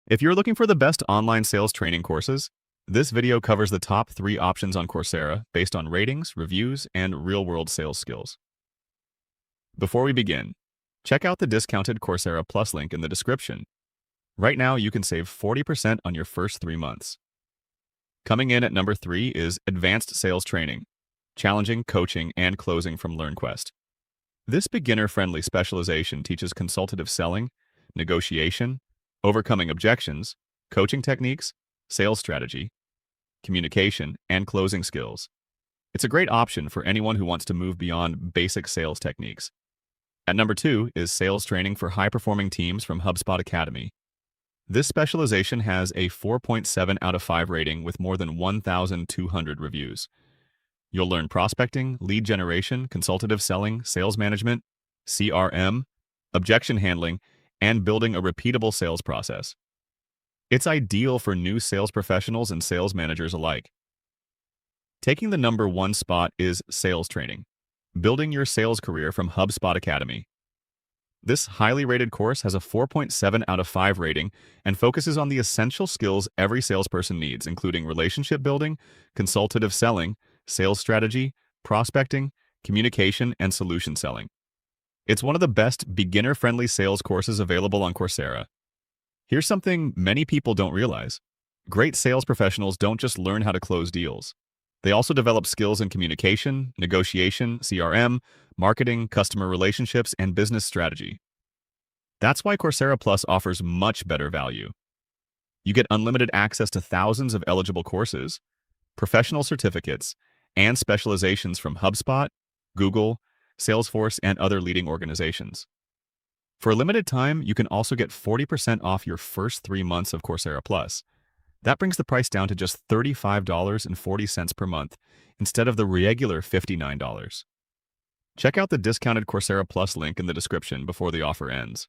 If you're looking for the best online sales training courses, this video covers the top 3 options on Coursera based on ratings, reviews, and real-world sales skills. Before we begin, check out the discounted Coursera Plus link in the description. Right now, you can save 40% on your first 3 months. Coming in at number 3 is Advanced Sales Training, Challenging Coaching and Closing from LearnQuest. This beginner-friendly specialization teaches consultative selling, negotiation, overcoming objections, coaching techniques, sales strategy, communication, and closing skills. It's a great option for anyone who wants to move beyond basic sales techniques. At number 2 is Sales Training for High-Performing Teams from HubSpot Academy. This specialization has a 4.7 out of 5 rating with more than 1,200 reviews. You'll learn prospecting, lead generation, consultative selling, sales management, CRM, objection handling, and building a repeatable sales process. It's ideal for new sales professionals and sales managers alike. Taking the number 1 spot is Sales Training, Building Your Sales Career from HubSpot Academy. This highly rated course has a 4.7 out of 5 rating and focuses on the essential skills every salesperson needs, including relationship building, consultative selling, sales strategy, prospecting, communication, and solution selling. It's one of the best beginner-friendly sales courses available on Coursera. Here's something many people don't realize. Great sales professionals don't just learn how to close deals. They also develop skills in communication, negotiation, CRM, marketing, customer relationships, and business strategy. That's why Coursera Plus offers much better value. You get unlimited access to thousands of eligible courses, professional certificates, and specializations from HubSpot, Google, Salesforce, and other leading organizations. For a limited time, you can also get 40% off your first 3 months of Coursera Plus. That brings the price down to just $35.40 per month instead of the regular $59. Check out the discounted Coursera Plus link in the description before the offer ends.